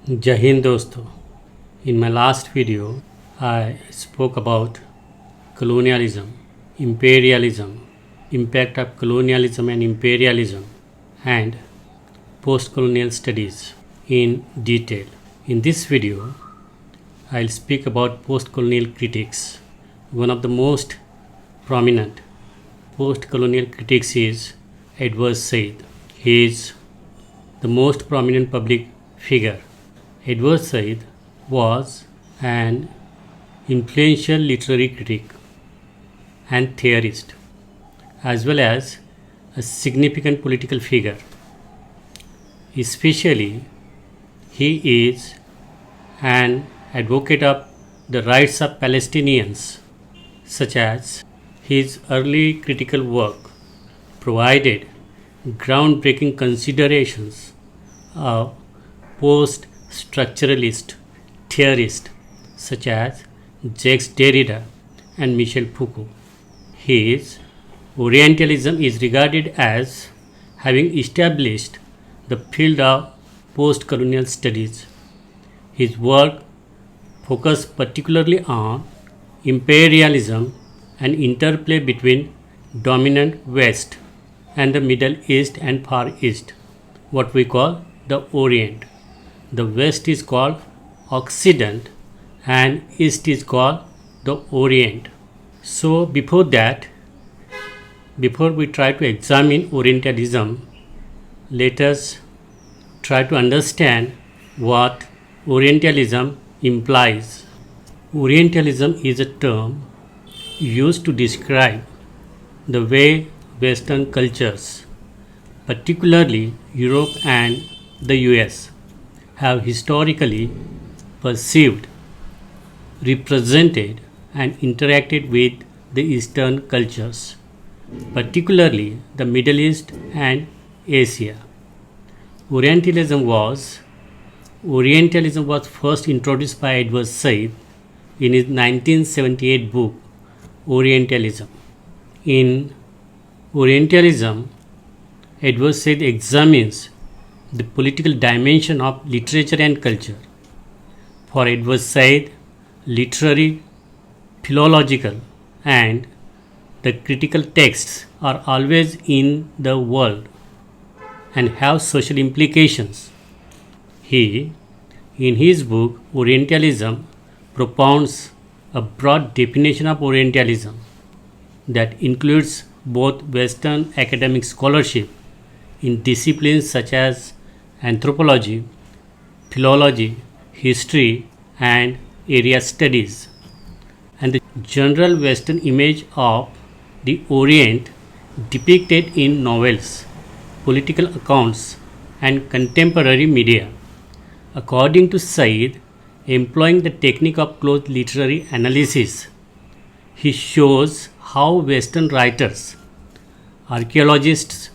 Jai Hind दोस्तों. In my last video, I spoke about colonialism, imperialism, impact of colonialism and imperialism, and post-colonial studies in detail. In this video, I'll speak about post-colonial critics. One of the most prominent post-colonial critics is Edward Said. He is the most prominent public figure. Edward Said was an influential literary critic and theorist, as well as a significant political figure. Especially, he is an advocate of the rights of Palestinians, such as his early critical work provided groundbreaking considerations of post-structuralist theorists such as Jacques Derrida and Michel Foucault. His Orientalism is regarded as having established the field of post-colonial studies. His work focused particularly on imperialism and interplay between dominant West and the Middle East and Far East, what we call the Orient. The West is called Occident and East is called the Orient. So before we try to examine Orientalism, let us try to understand what Orientalism implies. Orientalism is a term used to describe the way Western cultures, particularly Europe and the US, have historically perceived, represented, and interacted with the Eastern cultures, particularly the Middle East and Asia. Orientalism was first introduced by Edward Said in his 1978 book Orientalism. In Orientalism, Edward Said examines the political dimension of literature and culture. For Edward Said, literary, philological, and the critical texts are always in the world and have social implications. He, in his book Orientalism, propounds a broad definition of Orientalism that includes both Western academic scholarship in disciplines such as anthropology, philology, history, and area studies, and the general Western image of the Orient depicted in novels, political accounts, and contemporary media. According to Said, employing the technique of close literary analysis, he shows how Western writers, archaeologists,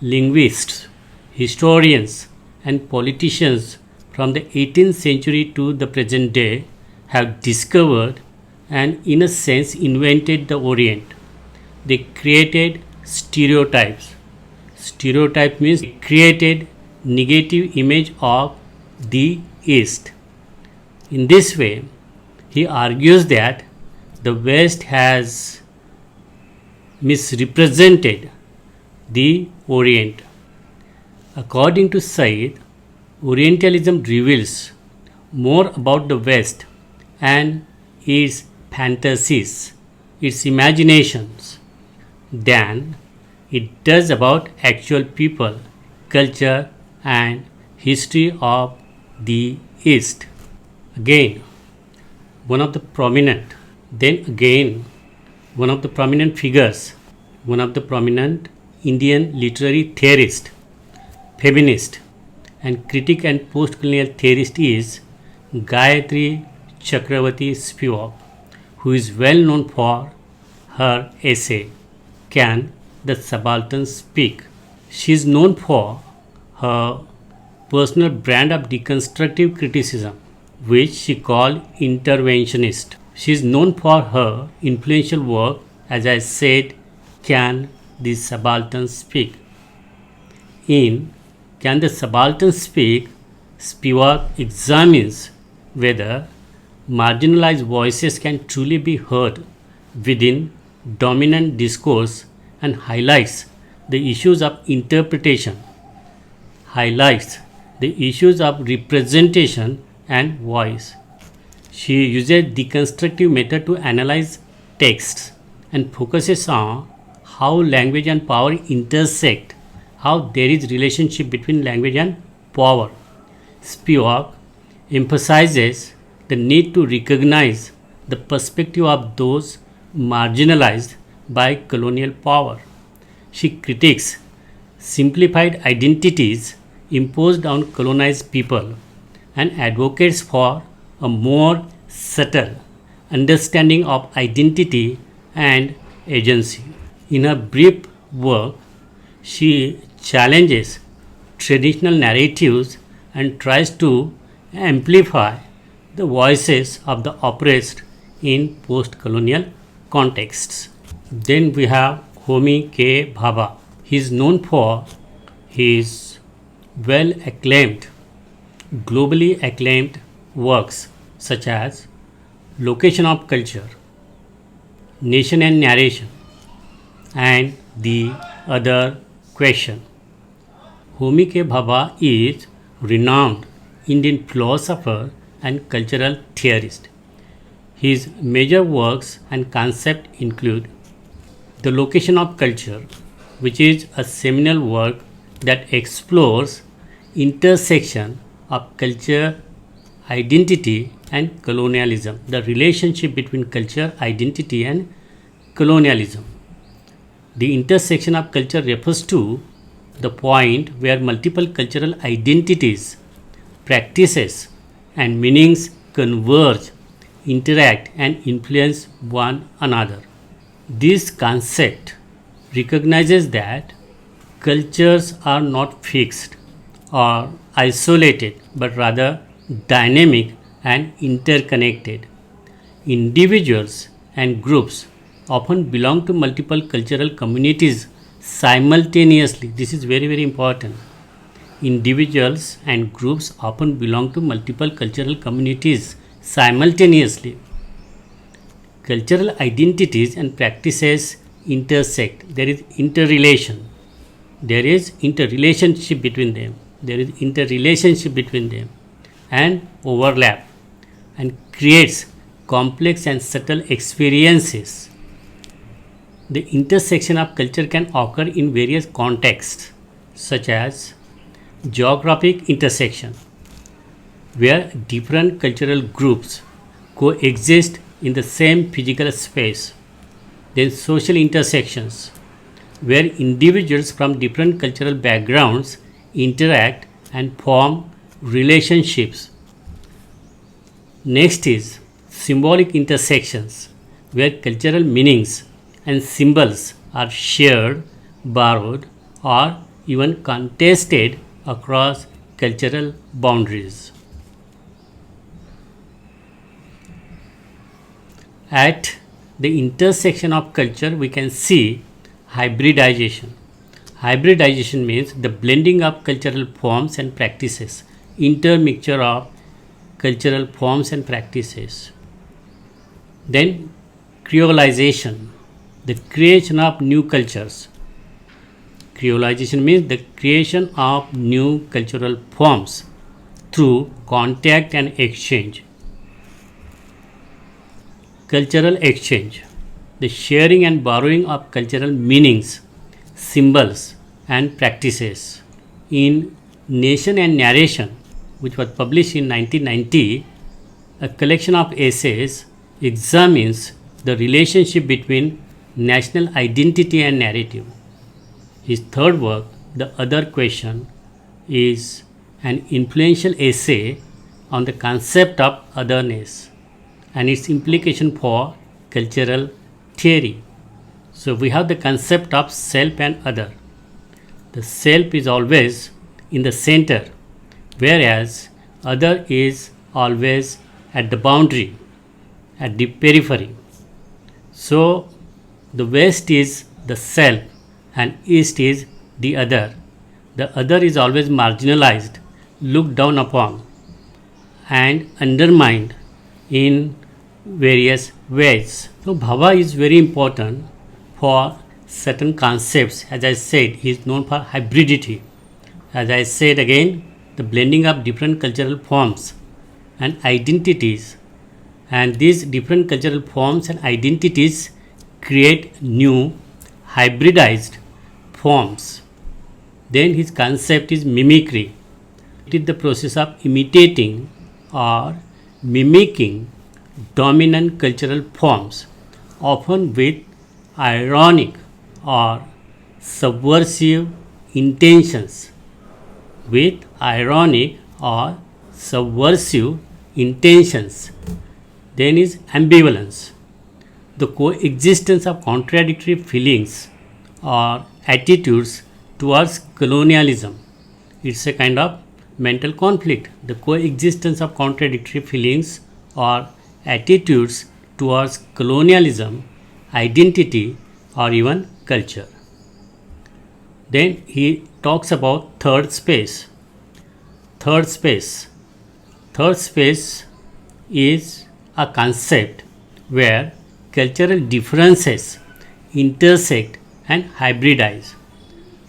linguists, historians, and politicians from the 18th century to the present day have discovered and, in a sense, invented the Orient. They created stereotypes. Stereotype means they created negative image of the East. In this way, he argues that the West has misrepresented the Orient. According to Said, Orientalism reveals more about the West and its fantasies, its imaginations, than it does about actual people, culture, and history of the East. Again, one of the prominent figures, one of the prominent Indian literary theorist, feminist, and critic and post-colonial theorist is Gargi Chakrawarti Spivak, who is well known for her essay, Can the Subaltern Speak? She is known for her personal brand of deconstructive criticism, which she called interventionist. She is known for her influential work, as I said, Can the Subaltern Speak? In Can the Subaltern Speak? Spivak examines whether marginalized voices can truly be heard within dominant discourse and highlights the issues of representation and voice. She uses deconstructive method to analyze texts and focuses on how language and power intersect, how there is relationship between language and power. Spivak emphasizes the need to recognize the perspective of those marginalized by colonial power. She critiques simplified identities imposed on colonized people and advocates for a more subtle understanding of identity and agency. In her brief work, she challenges traditional narratives and tries to amplify the voices of the oppressed in post colonial contexts. Then we have Homi K. Bhabha. He is known for his well acclaimed, globally acclaimed works such as Location of Culture, Nation and Narration, and The Other Question. Homi K. Bhabha is renowned Indian philosopher and cultural theorist. His major works and concepts include The Location of Culture, which is a seminal work that explores intersection of culture, identity and colonialism, the relationship between culture, identity and colonialism. The intersection of culture refers to the point where multiple cultural identities, practices and meanings converge, interact and influence one another. This concept recognizes that cultures are not fixed or isolated but rather dynamic and interconnected. Individuals and groups often belong to multiple cultural communities simultaneously. This is very, very important. Individuals and groups often belong to multiple cultural communities simultaneously. Cultural identities and practices intersect. There is interrelation. There is interrelationship between them. There is interrelationship between them and overlap and creates complex and subtle experiences. The intersection of culture can occur in various contexts such as geographic intersection, where different cultural groups coexist in the same physical space. Then social intersections, where individuals from different cultural backgrounds interact and form relationships. Next is symbolic intersections, where cultural meanings and symbols are shared, borrowed, or even contested across cultural boundaries. At the intersection of culture, we can see hybridization. Hybridization means the blending of cultural forms and practices, intermixture of cultural forms and practices. Then creolization, the creation of new cultures. Creolization means the creation of new cultural forms through contact and exchange. Cultural exchange, the sharing and borrowing of cultural meanings, symbols and practices. In Nation and Narration, which was published in 1990, a collection of essays examines the relationship between national identity and narrative. His third work, The Other Question, is an influential essay on the concept of otherness and its implication for cultural theory. So we have the concept of self and other. The self is always in the center, whereas other is always at the boundary, at the periphery. So the West is the self and East is the other. The other is always marginalized looked down upon and undermined in various ways. So Bhava is very important for certain concepts. As I said, he is known for hybridity. As I said again, the blending of different cultural forms and identities, and these different cultural forms and identities create new hybridized forms. Then his concept is mimicry. It is the process of imitating or mimicking dominant cultural forms, often with ironic or subversive intentions. With ironic or subversive intentions. Then is ambivalence, the coexistence of contradictory feelings or attitudes towards colonialism. It's a kind of mental conflict, the coexistence of contradictory feelings or attitudes towards colonialism, identity, or even culture. Then he talks about third space. Third space. Third space is a concept where cultural differences intersect and hybridize.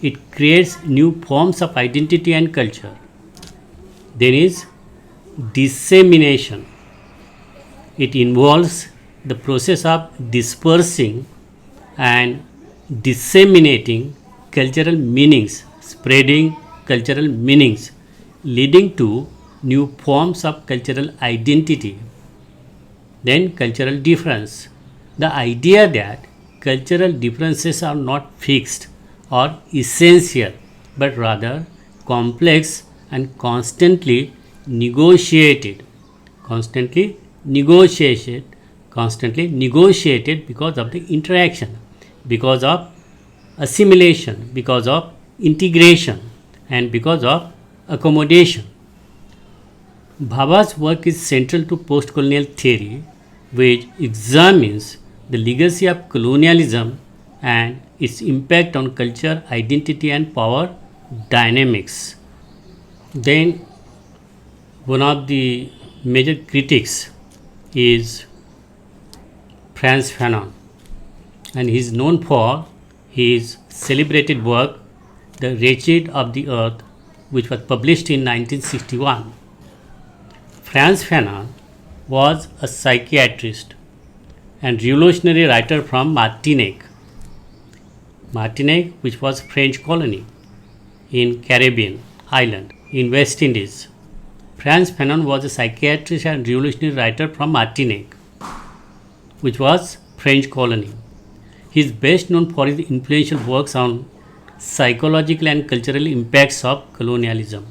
It creates new forms of identity and culture. Then is dissemination. It involves the process of dispersing and disseminating cultural meanings, spreading cultural meanings, leading to new forms of cultural identity. Then cultural difference, the idea that cultural differences are not fixed or essential, but rather complex and constantly negotiated because of the interaction, because of assimilation, because of integration, and because of accommodation. Bhabha's work is central to postcolonial theory, which examines the legacy of colonialism and its impact on culture, identity, and power dynamics. Then, one of the major critics is Frantz Fanon, and he is known for his celebrated work, The Wretched of the Earth, which was published in 1961. Frantz Fanon was a psychiatrist and revolutionary writer from Martinique, which was French colony in Caribbean island in West Indies. Frantz Fanon was a psychiatrist and revolutionary writer from Martinique, which was French colony. He is best known for his influential works on psychological and cultural impacts of colonialism.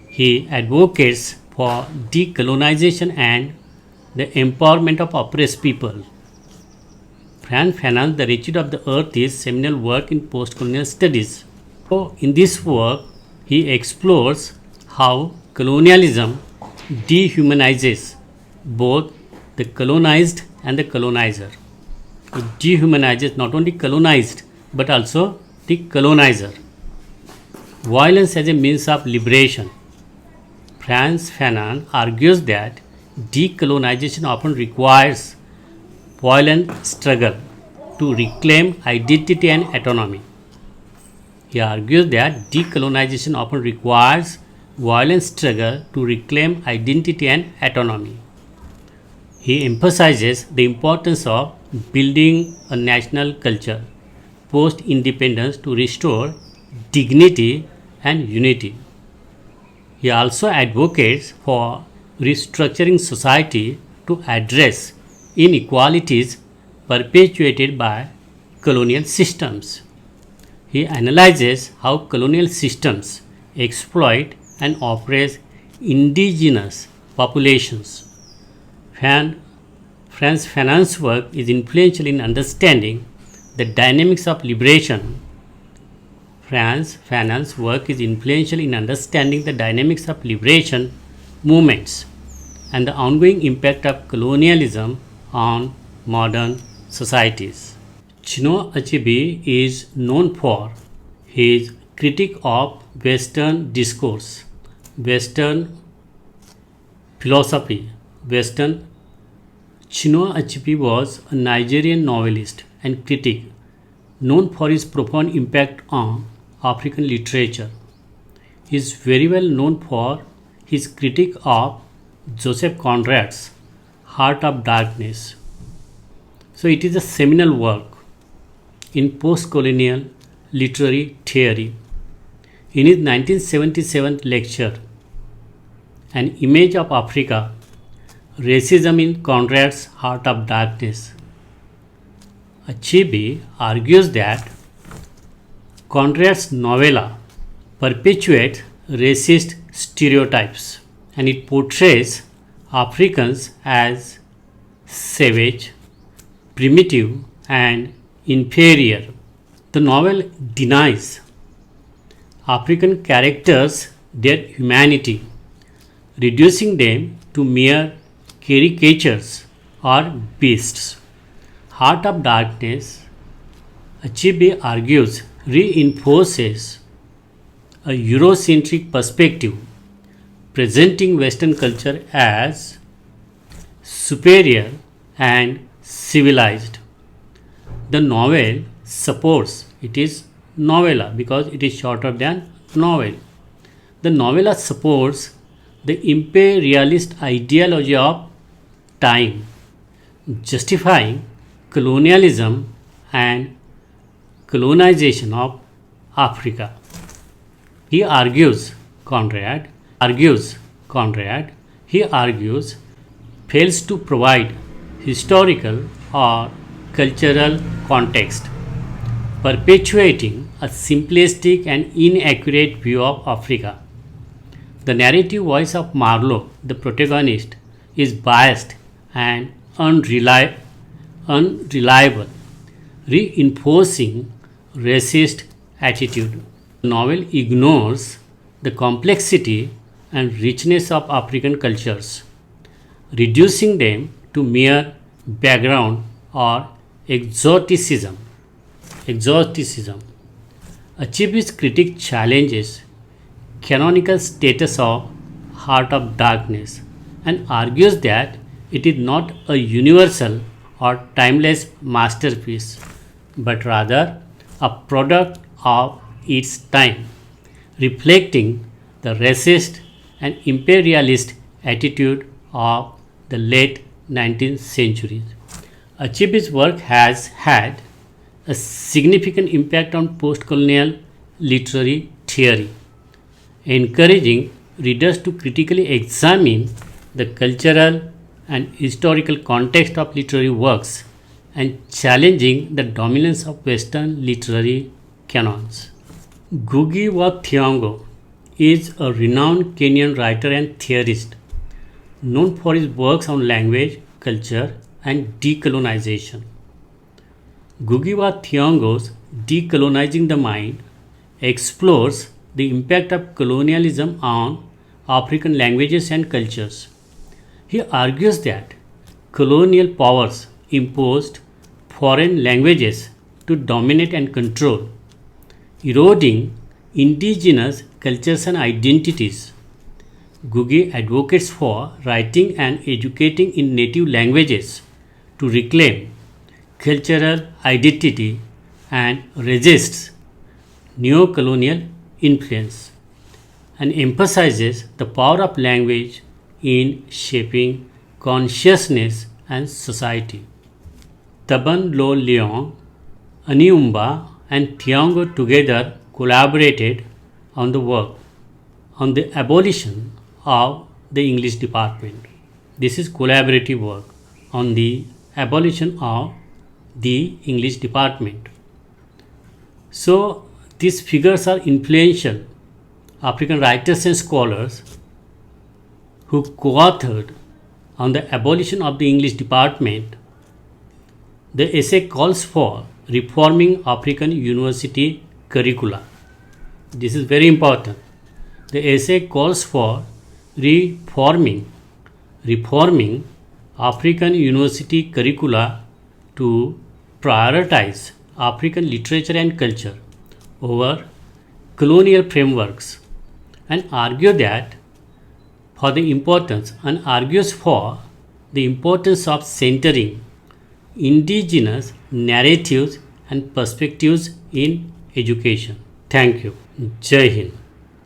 He advocates for decolonization and the empowerment of oppressed people. Frantz Fanon's The Wretched of the Earth is seminal work in postcolonial studies. So, in this work, he explores how colonialism dehumanizes both the colonized and the colonizer. It dehumanizes not only colonized but also the colonizer. Violence as a means of liberation. Frantz Fanon argues that decolonization often requires violent struggle to reclaim identity and autonomy. He argues that decolonization often requires violent struggle to reclaim identity and autonomy. He emphasizes the importance of building a national culture post-independence to restore dignity and unity. He also advocates for restructuring society to address inequalities perpetuated by colonial systems. He analyzes how colonial systems exploit and oppress indigenous populations. Frantz Fanon's work is influential in understanding the dynamics of liberation. Frantz Fanon's work is influential in understanding the dynamics of liberation movements and the ongoing impact of colonialism on modern societies. Chinua Achebe is known for his critique of Western discourse Western philosophy. Western Chinua Achebe was a Nigerian novelist and critic known for his profound impact on African literature. He is very well known for his critique of Joseph Conrad's Heart of Darkness. So it is a seminal work in post-colonial literary theory. In his 1977 lecture, An Image of Africa, Racism in Conrad's Heart of Darkness, Achebe argues that Conrad's novella perpetuates racist stereotypes and it portrays Africans as savage, primitive, and inferior. The novel denies African characters their humanity, reducing them to mere caricatures or beasts. Heart of Darkness, Achebe argues, reinforces a Eurocentric perspective, presenting Western culture as superior and civilized. The novel supports, it is novella because it is shorter than novel. The novella supports the imperialist ideology of time, justifying colonialism and colonization of Africa. He argues, Conrad, fails to provide historical or cultural context, perpetuating a simplistic and inaccurate view of Africa. The narrative voice of Marlowe, the protagonist, is biased and unreliable, reinforcing racist attitude. The novel ignores the complexity and richness of African cultures, reducing them to mere background or exoticism. Achebe's critique challenges canonical status of Heart of Darkness and argues that it is not a universal or timeless masterpiece, but rather a product of its time, reflecting the racist and imperialist attitude of the late 19th century. Achebe's work has had a significant impact on post-colonial literary theory, encouraging readers to critically examine the cultural and historical context of literary works and challenging the dominance of Western literary canons. Ngugi wa Thiong is a renowned Kenyan writer and theorist known for his works on language, culture, and decolonization. Ngugi wa Thiong's Decolonizing the Mind explores the impact of colonialism on African languages and cultures. He argues that colonial powers imposed foreign languages to dominate and control, eroding indigenous cultures and identities. Ngugi advocates for writing and educating in native languages to reclaim cultural identity and resists neo-colonial influence, and emphasizes the power of language in shaping consciousness and society. Taban Lo Leong, Aniumba, and Thiong together collaborated on the work on the abolition of the English department. This is collaborative work on the abolition of the English department. So these figures are influential African writers and scholars who co-authored on the abolition of the English department. The essay calls for reforming African university curricula. This is very important. The essay calls for reforming African university curricula to prioritize African literature and culture over colonial frameworks and argue that for the importance and argues for the importance of centering indigenous narratives and perspectives in education. Thank you. Jai Hind.